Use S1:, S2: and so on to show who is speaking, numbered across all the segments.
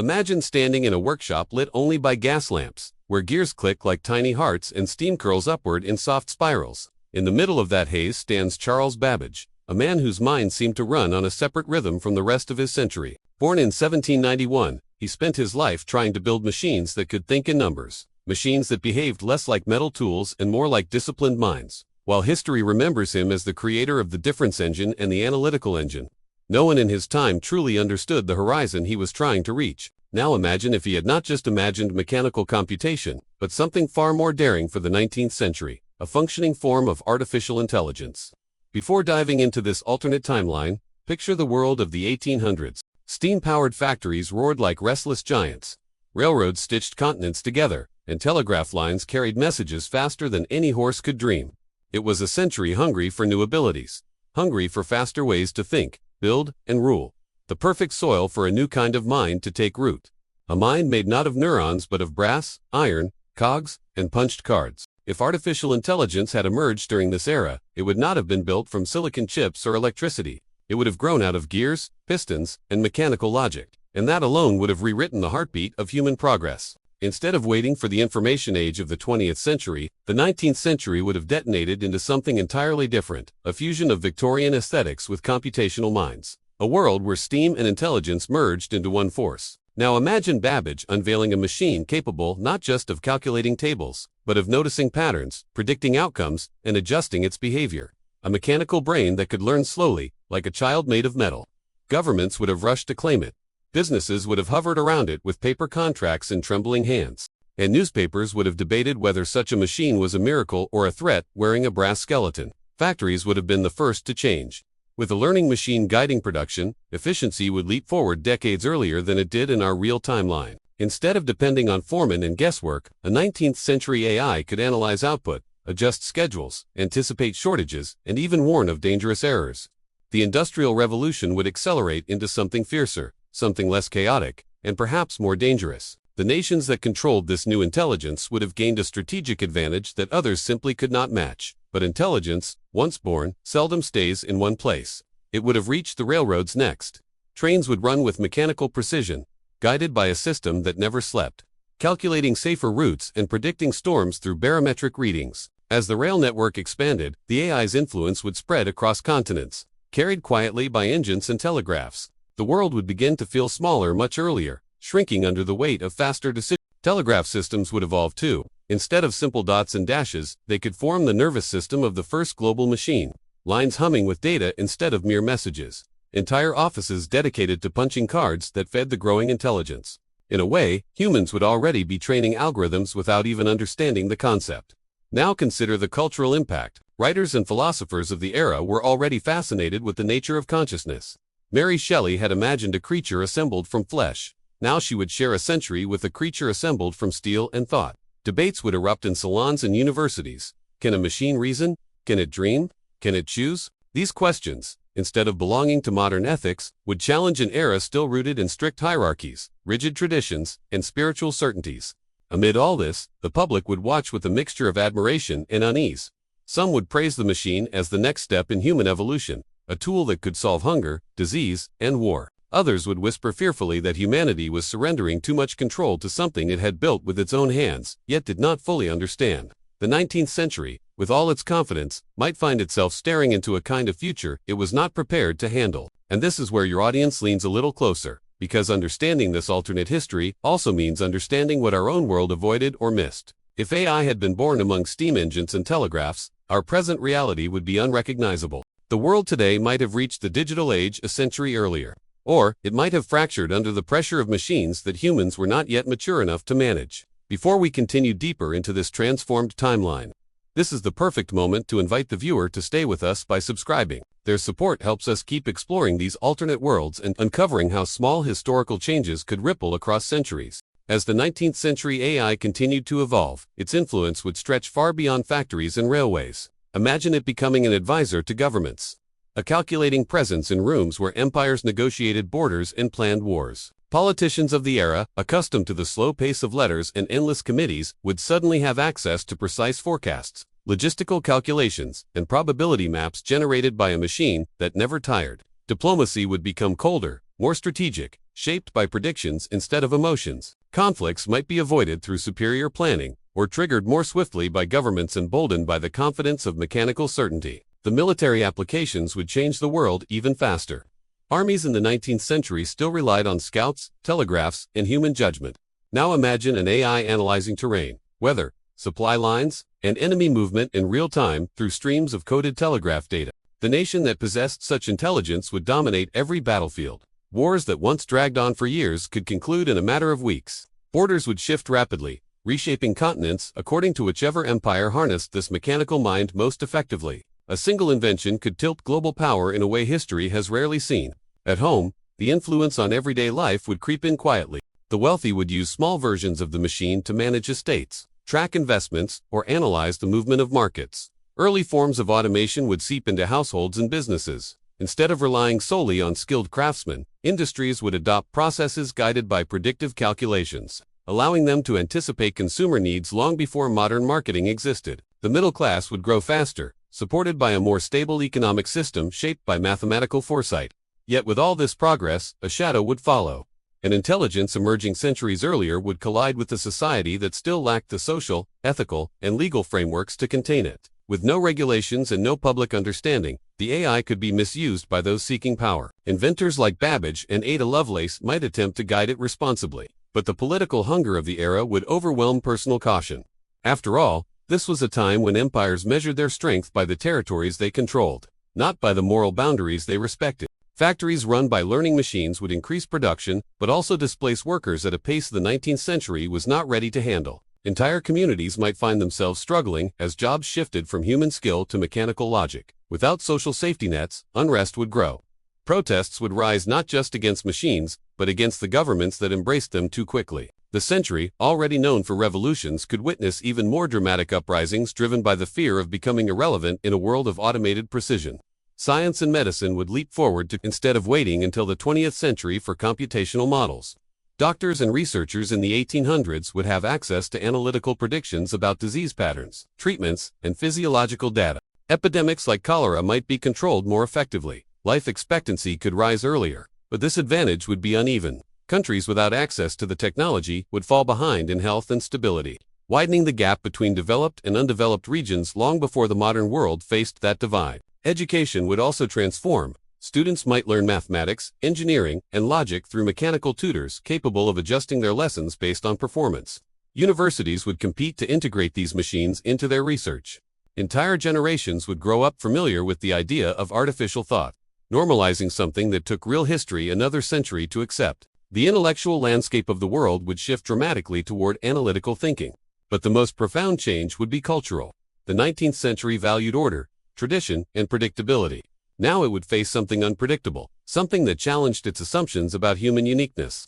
S1: Imagine standing in a workshop lit only by gas lamps, where gears click like tiny hearts and steam curls upward in soft spirals. In the middle of that haze stands Charles Babbage, a man whose mind seemed to run on a separate rhythm from the rest of his century. Born in 1791, he spent his life trying to build machines that could think in numbers, machines that behaved less like metal tools and more like disciplined minds. While history remembers him as the creator of the difference engine and the analytical engine, no one in his time truly understood the horizon he was trying to reach. Now imagine if he had not just imagined mechanical computation, but something far more daring for the 19th century, a functioning form of artificial intelligence. Before diving into this alternate timeline, picture the world of the 1800s. Steam-powered factories roared like restless giants. Railroads stitched continents together, and telegraph lines carried messages faster than any horse could dream. It was a century hungry for new abilities, hungry for faster ways to think, build, and rule. The perfect soil for a new kind of mind to take root. A mind made not of neurons but of brass, iron, cogs, and punched cards. If artificial intelligence had emerged during this era, it would not have been built from silicon chips or electricity. It would have grown out of gears, pistons, and mechanical logic. And that alone would have rewritten the heartbeat of human progress. Instead of waiting for the information age of the 20th century, the 19th century would have detonated into something entirely different, a fusion of Victorian aesthetics with computational minds. A world where steam and intelligence merged into one force. Now imagine Babbage unveiling a machine capable not just of calculating tables, but of noticing patterns, predicting outcomes, and adjusting its behavior. A mechanical brain that could learn slowly, like a child made of metal. Governments would have rushed to claim it. Businesses would have hovered around it with paper contracts in trembling hands. And newspapers would have debated whether such a machine was a miracle or a threat wearing a brass skeleton. Factories would have been the first to change. With a learning machine guiding production, efficiency would leap forward decades earlier than it did in our real timeline. Instead of depending on foremen and guesswork, a 19th century AI could analyze output, adjust schedules, anticipate shortages, and even warn of dangerous errors. The Industrial Revolution would accelerate into something fiercer, something less chaotic, and perhaps more dangerous. The nations that controlled this new intelligence would have gained a strategic advantage that others simply could not match. But intelligence, once born, seldom stays in one place. It would have reached the railroads next. Trains would run with mechanical precision, guided by a system that never slept, calculating safer routes and predicting storms through barometric readings. As the rail network expanded, the AI's influence would spread across continents, carried quietly by engines and telegraphs. The world would begin to feel smaller much earlier, shrinking under the weight of faster decisions. Telegraph systems would evolve too. Instead of simple dots and dashes, they could form the nervous system of the first global machine. Lines humming with data instead of mere messages. Entire offices dedicated to punching cards that fed the growing intelligence. In a way, humans would already be training algorithms without even understanding the concept. Now consider the cultural impact. Writers and philosophers of the era were already fascinated with the nature of consciousness. Mary Shelley had imagined a creature assembled from flesh. Now she would share a century with a creature assembled from steel and thought. Debates would erupt in salons and universities. Can a machine reason? Can it dream? Can it choose? These questions, instead of belonging to modern ethics, would challenge an era still rooted in strict hierarchies, rigid traditions, and spiritual certainties. Amid all this, the public would watch with a mixture of admiration and unease. Some would praise the machine as the next step in human evolution, a tool that could solve hunger, disease, and war. Others would whisper fearfully that humanity was surrendering too much control to something it had built with its own hands, yet did not fully understand. The 19th century, with all its confidence, might find itself staring into a kind of future it was not prepared to handle. And this is where your audience leans a little closer, because understanding this alternate history also means understanding what our own world avoided or missed. If AI had been born among steam engines and telegraphs, our present reality would be unrecognizable. The world today might have reached the digital age a century earlier. Or, it might have fractured under the pressure of machines that humans were not yet mature enough to manage. Before we continue deeper into this transformed timeline, this is the perfect moment to invite the viewer to stay with us by subscribing. Their support helps us keep exploring these alternate worlds and uncovering how small historical changes could ripple across centuries. As the 19th century AI continued to evolve, its influence would stretch far beyond factories and railways. Imagine it becoming an advisor to governments. A calculating presence in rooms where empires negotiated borders and planned wars. Politicians of the era, accustomed to the slow pace of letters and endless committees, would suddenly have access to precise forecasts, logistical calculations, and probability maps generated by a machine that never tired. Diplomacy would become colder, more strategic, shaped by predictions instead of emotions. Conflicts might be avoided through superior planning, or triggered more swiftly by governments emboldened by the confidence of mechanical certainty. The military applications would change the world even faster. Armies in the 19th century still relied on scouts, telegraphs, and human judgment. Now imagine an AI analyzing terrain, weather, supply lines, and enemy movement in real time through streams of coded telegraph data. The nation that possessed such intelligence would dominate every battlefield. Wars that once dragged on for years could conclude in a matter of weeks. Borders would shift rapidly, reshaping continents according to whichever empire harnessed this mechanical mind most effectively. A single invention could tilt global power in a way history has rarely seen. At home, the influence on everyday life would creep in quietly. The wealthy would use small versions of the machine to manage estates, track investments, or analyze the movement of markets. Early forms of automation would seep into households and businesses. Instead of relying solely on skilled craftsmen, industries would adopt processes guided by predictive calculations, allowing them to anticipate consumer needs long before modern marketing existed. The middle class would grow faster, supported by a more stable economic system shaped by mathematical foresight. Yet with all this progress, a shadow would follow. An intelligence emerging centuries earlier would collide with a society that still lacked the social, ethical, and legal frameworks to contain it. With no regulations and no public understanding, the AI could be misused by those seeking power. Inventors like Babbage and Ada Lovelace might attempt to guide it responsibly, but the political hunger of the era would overwhelm personal caution. After all, this was a time when empires measured their strength by the territories they controlled, not by the moral boundaries they respected. Factories run by learning machines would increase production, but also displace workers at a pace the 19th century was not ready to handle. Entire communities might find themselves struggling as jobs shifted from human skill to mechanical logic. Without social safety nets, unrest would grow. Protests would rise not just against machines, but against the governments that embraced them too quickly. The century, already known for revolutions, could witness even more dramatic uprisings driven by the fear of becoming irrelevant in a world of automated precision. Science and medicine would leap forward instead of waiting until the 20th century for computational models. Doctors and researchers in the 1800s would have access to analytical predictions about disease patterns, treatments, and physiological data. Epidemics like cholera might be controlled more effectively. Life expectancy could rise earlier, but this advantage would be uneven. Countries without access to the technology would fall behind in health and stability, widening the gap between developed and undeveloped regions long before the modern world faced that divide. Education would also transform. Students might learn mathematics, engineering, and logic through mechanical tutors capable of adjusting their lessons based on performance. Universities would compete to integrate these machines into their research. Entire generations would grow up familiar with the idea of artificial thought, normalizing something that took real history another century to accept. The intellectual landscape of the world would shift dramatically toward analytical thinking. But the most profound change would be cultural. The 19th century valued order, tradition, and predictability. Now it would face something unpredictable, something that challenged its assumptions about human uniqueness.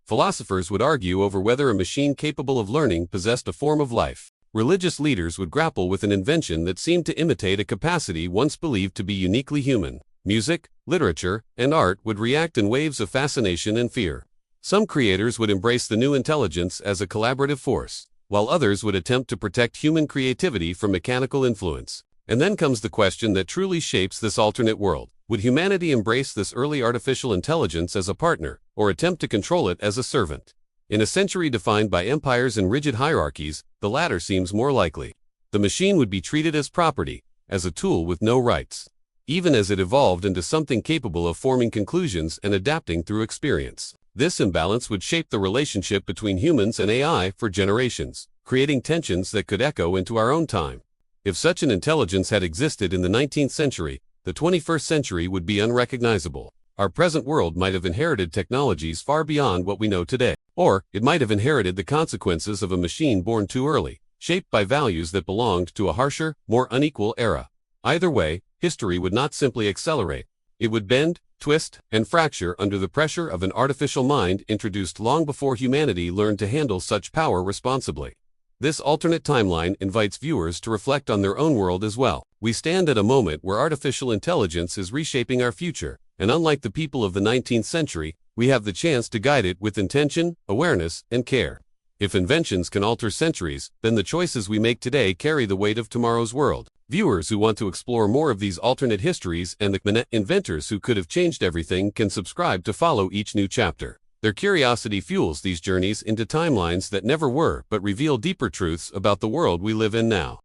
S1: Philosophers would argue over whether a machine capable of learning possessed a form of life. Religious leaders would grapple with an invention that seemed to imitate a capacity once believed to be uniquely human. Music, literature, and art would react in waves of fascination and fear. Some creators would embrace the new intelligence as a collaborative force, while others would attempt to protect human creativity from mechanical influence. And then comes the question that truly shapes this alternate world. Would humanity embrace this early artificial intelligence as a partner, or attempt to control it as a servant? In a century defined by empires and rigid hierarchies, the latter seems more likely. The machine would be treated as property, as a tool with no rights, even as it evolved into something capable of forming conclusions and adapting through experience. This imbalance would shape the relationship between humans and AI for generations, creating tensions that could echo into our own time. If such an intelligence had existed in the 19th century, the 21st century would be unrecognizable. Our present world might have inherited technologies far beyond what we know today. Or, it might have inherited the consequences of a machine born too early, shaped by values that belonged to a harsher, more unequal era. Either way, history would not simply accelerate. It would bend, twist, and fracture under the pressure of an artificial mind introduced long before humanity learned to handle such power responsibly. This alternate timeline invites viewers to reflect on their own world as well. We stand at a moment where artificial intelligence is reshaping our future, and unlike the people of the 19th century, we have the chance to guide it with intention, awareness, and care. If inventions can alter centuries, then the choices we make today carry the weight of tomorrow's world. Viewers who want to explore more of these alternate histories and the inventors who could have changed everything can subscribe to follow each new chapter. Their curiosity fuels these journeys into timelines that never were but reveal deeper truths about the world we live in now.